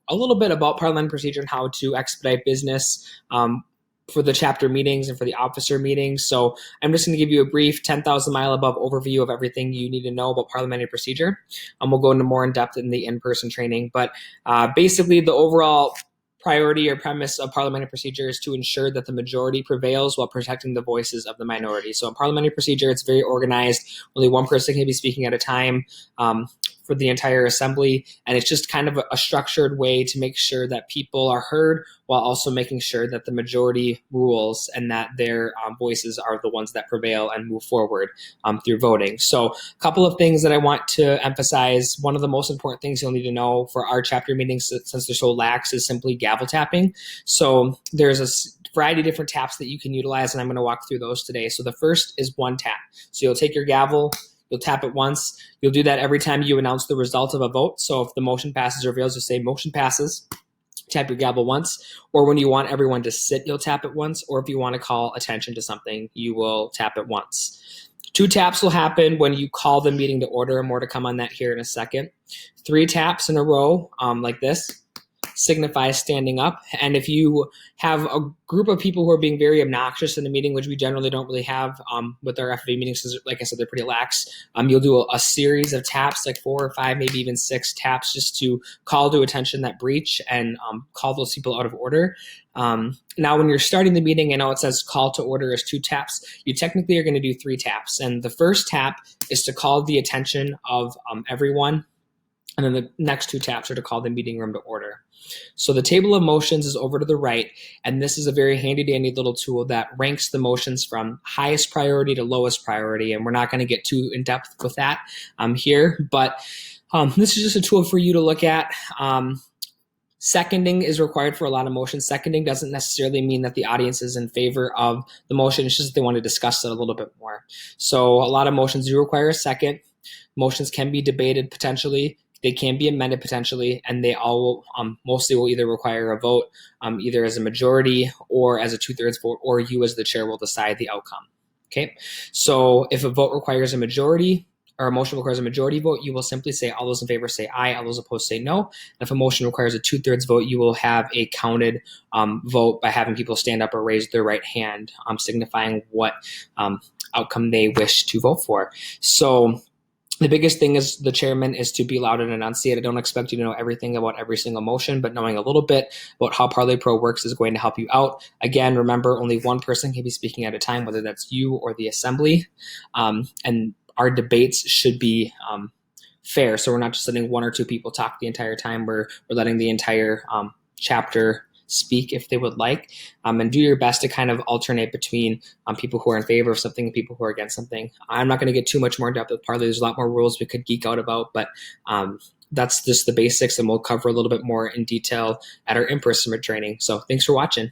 a little bit about parliamentary procedure and how to expedite business for the chapter meetings and for the officer meetings. So I'm just going to give you a brief 10,000 mile above overview of everything you need to know about parliamentary procedure. We'll go into more in depth in the in-person training, but basically the overall priority or premise of parliamentary procedure is to ensure that the majority prevails while protecting the voices of the minority. So in parliamentary procedure, it's very organized. Only one person can be speaking at a time for the entire assembly. And it's just kind of a structured way to make sure that people are heard while also making sure that the majority rules and that their voices are the ones that prevail and move forward through voting. So a couple of things that I want to emphasize. One of the most important things you'll need to know for our chapter meetings, since they're so lax, is simply gavel tapping. So there's a variety of different taps that you can utilize, and I'm going to walk through those today. So the first is one tap. So you'll take your gavel, you'll tap it once. You'll do that every time you announce the result of a vote. So if the motion passes or fails, you'll say motion passes, tap your gavel once. Or when you want everyone to sit, you'll tap it once. Or if you want to call attention to something, you will tap it once. 2 taps will happen when you call the meeting to order. More to come on that here in a second. 3 taps in a row like this signifies standing up. And if you have a group of people who are being very obnoxious in the meeting, which we generally don't really have with our FFA meetings, because like I said, they're pretty lax, you'll do a series of taps, like 4 or 5, maybe even 6 taps, just to call to attention that breach and call those people out of order. Now, when you're starting the meeting, I know it says call to order is 2 taps. You technically are going to do 3 taps. And the first tap is to call the attention of everyone. And then the next 2 taps are to call the meeting room to order. So the table of motions is over to the right, and this is a very handy-dandy little tool that ranks the motions from highest priority to lowest priority, and we're not going to get too in-depth with that here, but this is just a tool for you to look at. Seconding is required for a lot of motions. Seconding doesn't necessarily mean that the audience is in favor of the motion. It's just that they want to discuss it a little bit more. So a lot of motions do require a second. Motions can be debated potentially. They can be amended potentially, and they all mostly will either require a vote, either as a majority or as a 2/3 vote, or you as the chair will decide the outcome. Okay, so if a vote requires a majority, or a motion requires a majority vote, you will simply say all those in favor say aye, all those opposed say no. And if a motion requires a 2/3 vote, you will have a counted vote by having people stand up or raise their right hand, signifying what outcome they wish to vote for. So the biggest thing is the chairman is to be loud and enunciate. I don't expect you to know everything about every single motion, but knowing a little bit about how Parli Pro works is going to help you out. Again, remember, only one person can be speaking at a time, whether that's you or the assembly. And our debates should be fair. So we're not just letting 1 or 2 people talk the entire time. We're letting the entire chapter speak if they would like, and do your best to kind of alternate between people who are in favor of something and people who are against something. I'm not going to get too much more in depth with Parli. There's a lot more rules we could geek out about, but that's just the basics, and we'll cover a little bit more in detail at our in-person training. So thanks for watching.